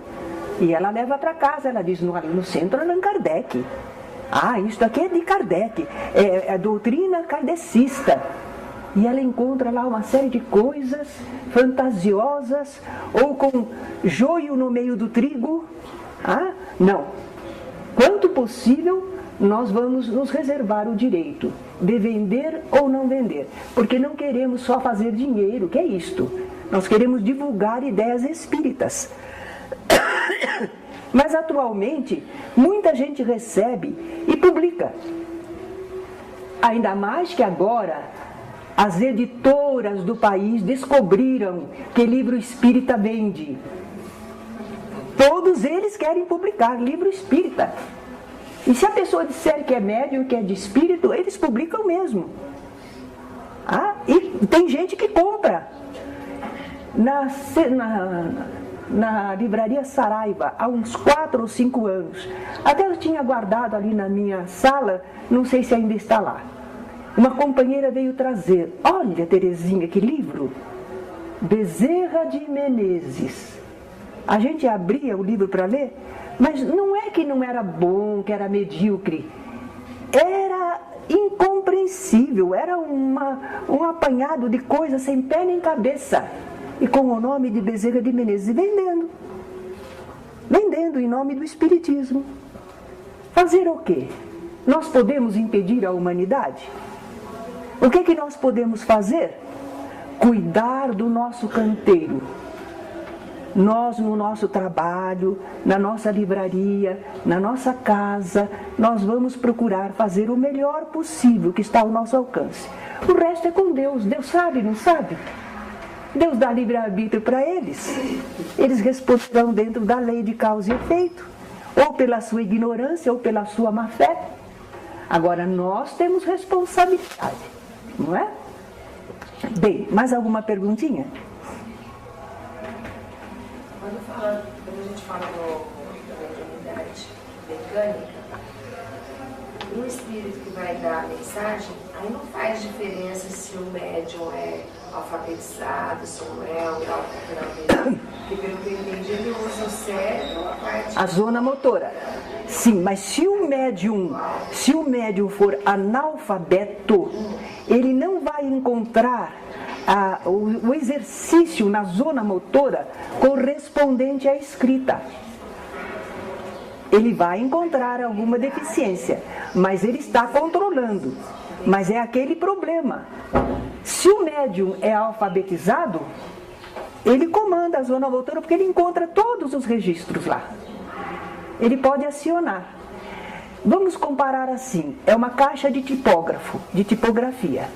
E ela leva para casa, ela diz, no centro Allan Kardec. Ah, isso aqui é de Kardec, é doutrina kardecista. E ela encontra lá uma série de coisas fantasiosas, ou com joio no meio do trigo. Ah, não. Quanto possível, nós vamos nos reservar o direito de vender ou não vender. Porque não queremos só fazer dinheiro, que é isto. Nós queremos divulgar ideias espíritas. Mas atualmente, muita gente recebe e publica. Ainda mais que agora, as editoras do país descobriram que livro espírita vende. Todos eles querem publicar livro espírita. E se a pessoa disser que é médium, que é de espírito, eles publicam mesmo. Ah, e tem gente que compra. Na livraria Saraiva, há uns 4 ou 5 anos. Até eu tinha guardado ali na minha sala, não sei se ainda está lá. Uma companheira veio trazer, olha, Terezinha, que livro! Bezerra de Menezes. A gente abria o livro para ler, mas não é que não era bom, que era medíocre. Era incompreensível, era um apanhado de coisas sem pé nem cabeça. E com o nome de Bezerra de Menezes, vendendo em nome do Espiritismo. Fazer o quê? Nós podemos impedir a humanidade? O que nós podemos fazer? Cuidar do nosso canteiro. Nós, no nosso trabalho, na nossa livraria, na nossa casa, nós vamos procurar fazer o melhor possível que está ao nosso alcance. O resto é com Deus. Deus sabe, não sabe? Deus dá livre-arbítrio para eles. Eles responderão dentro da lei de causa e efeito, ou pela sua ignorância, ou pela sua má-fé. Agora, nós temos responsabilidade, não é? Bem, mais alguma perguntinha? Quando a gente fala da mediunidade mecânica, o espírito que vai dar a mensagem, aí não faz diferença se o médium é alfabetizado, se não é, o grau cultural dele. Porque pelo que eu entendi, ele usa o cérebro, a zona motora. Sim, mas se o médium for analfabeto, ele não vai encontrar o exercício na zona motora correspondente à escrita. Ele vai encontrar alguma deficiência, mas ele está controlando. Mas é aquele problema. Se o médium é alfabetizado, ele comanda a zona motora porque ele encontra todos os registros lá. Ele pode acionar. Vamos comparar assim, é uma caixa de tipógrafo, de tipografia.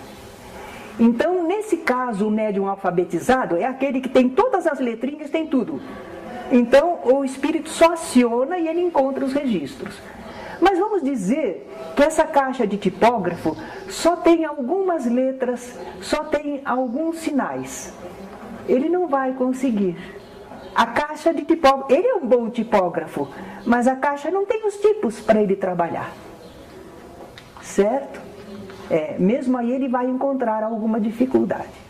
Então, nesse caso, o médium alfabetizado é aquele que tem todas as letrinhas, tem tudo. Então, o espírito só aciona e ele encontra os registros. Mas vamos dizer que essa caixa de tipógrafo só tem algumas letras, só tem alguns sinais. Ele não vai conseguir. A caixa de tipógrafo, ele é um bom tipógrafo, mas a caixa não tem os tipos para ele trabalhar. Certo? Mesmo aí ele vai encontrar alguma dificuldade.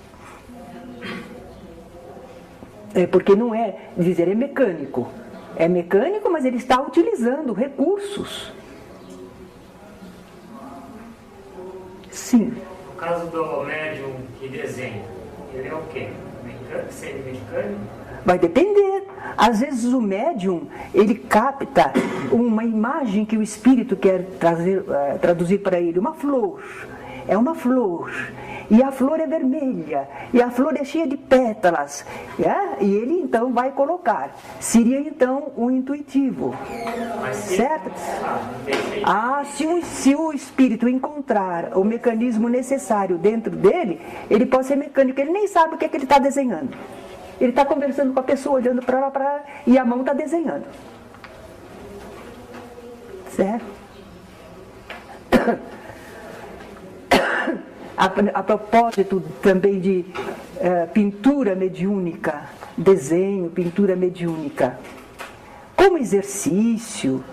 Porque não é dizer, é mecânico. É mecânico, mas ele está utilizando recursos. Sim. No caso do médium que desenha, ele é o quê? Semi-mecânico? Vai depender. Às vezes o médium, ele capta uma imagem que o espírito quer traduzir para ele. Uma flor. É uma flor. E a flor é vermelha. E a flor é cheia de pétalas. E ele então vai colocar. Seria então o intuitivo. Certo? Se o espírito encontrar o mecanismo necessário dentro dele, ele pode ser mecânico. Ele nem sabe o que ele está desenhando. Ele está conversando com a pessoa, olhando para lá, e a mão está desenhando. Certo? A propósito também de pintura mediúnica, desenho, pintura mediúnica, como exercício,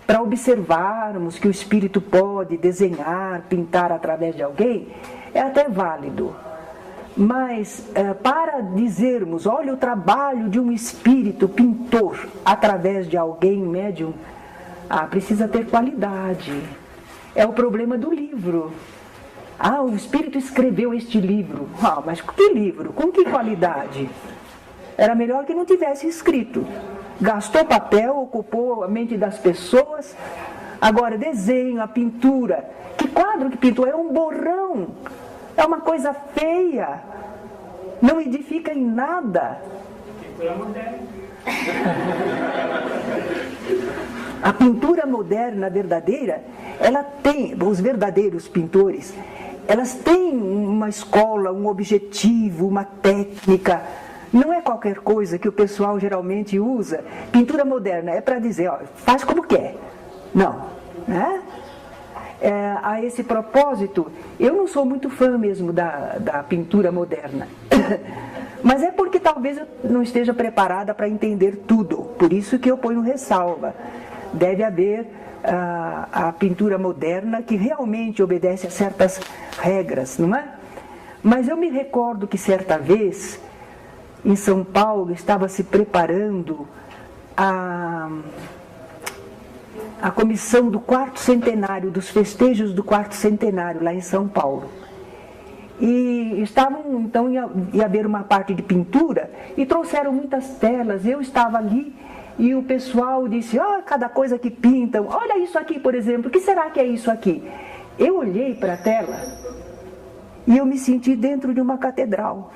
para observarmos que o espírito pode desenhar, pintar através de alguém, é até válido. Mas para dizermos, olha o trabalho de um espírito pintor através de alguém médium, precisa ter qualidade. É o problema do livro. O espírito escreveu este livro. Mas que livro? Com que qualidade? Era melhor que não tivesse escrito. Gastou papel, ocupou a mente das pessoas. Agora, desenho, a pintura. Que quadro que pintou? É um borrão. É uma coisa feia. Não edifica em nada. Pintura moderna. A pintura moderna, verdadeira, ela tem, os verdadeiros pintores, elas têm uma escola, um objetivo, uma técnica. Não é qualquer coisa que o pessoal geralmente usa. Pintura moderna é para dizer, faz como quer. Não, né? A esse propósito, eu não sou muito fã mesmo da pintura moderna. Mas é porque talvez eu não esteja preparada para entender tudo. Por isso que eu ponho ressalva. Deve haver a pintura moderna que realmente obedece a certas regras, não é? Mas eu me recordo que certa vez, em São Paulo, estava se preparando a comissão do 4º centenário, dos festejos do 4º centenário, lá em São Paulo. E estavam, então, ia haver uma parte de pintura, e trouxeram muitas telas. Eu estava ali, e o pessoal disse, cada coisa que pintam, olha isso aqui, por exemplo, o que será que é isso aqui? Eu olhei para a tela, e eu me senti dentro de uma catedral.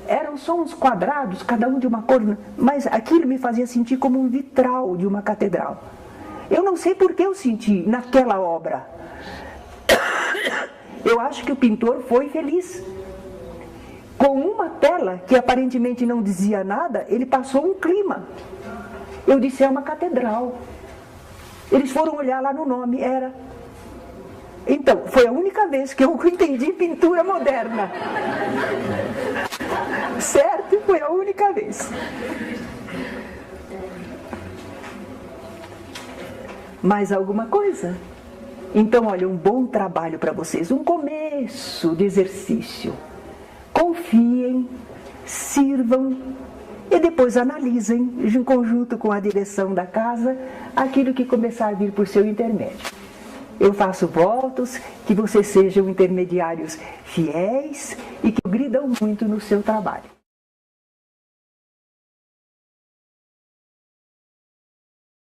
Eram só uns quadrados, cada um de uma cor, mas aquilo me fazia sentir como um vitral de uma catedral. Eu não sei por que eu senti naquela obra. Eu acho que o pintor foi feliz. Com uma tela que aparentemente não dizia nada, ele passou um clima. Eu disse, é uma catedral. Eles foram olhar lá no nome, era. Então, foi a única vez que eu entendi pintura moderna. Certo? Foi a única vez. Mais alguma coisa? Então, olha, um bom trabalho para vocês, um começo de exercício. Confiem, sirvam e depois analisem, em conjunto com a direção da casa, aquilo que começar a vir por seu intermédio. Eu faço votos que vocês sejam intermediários fiéis e que gridam muito no seu trabalho.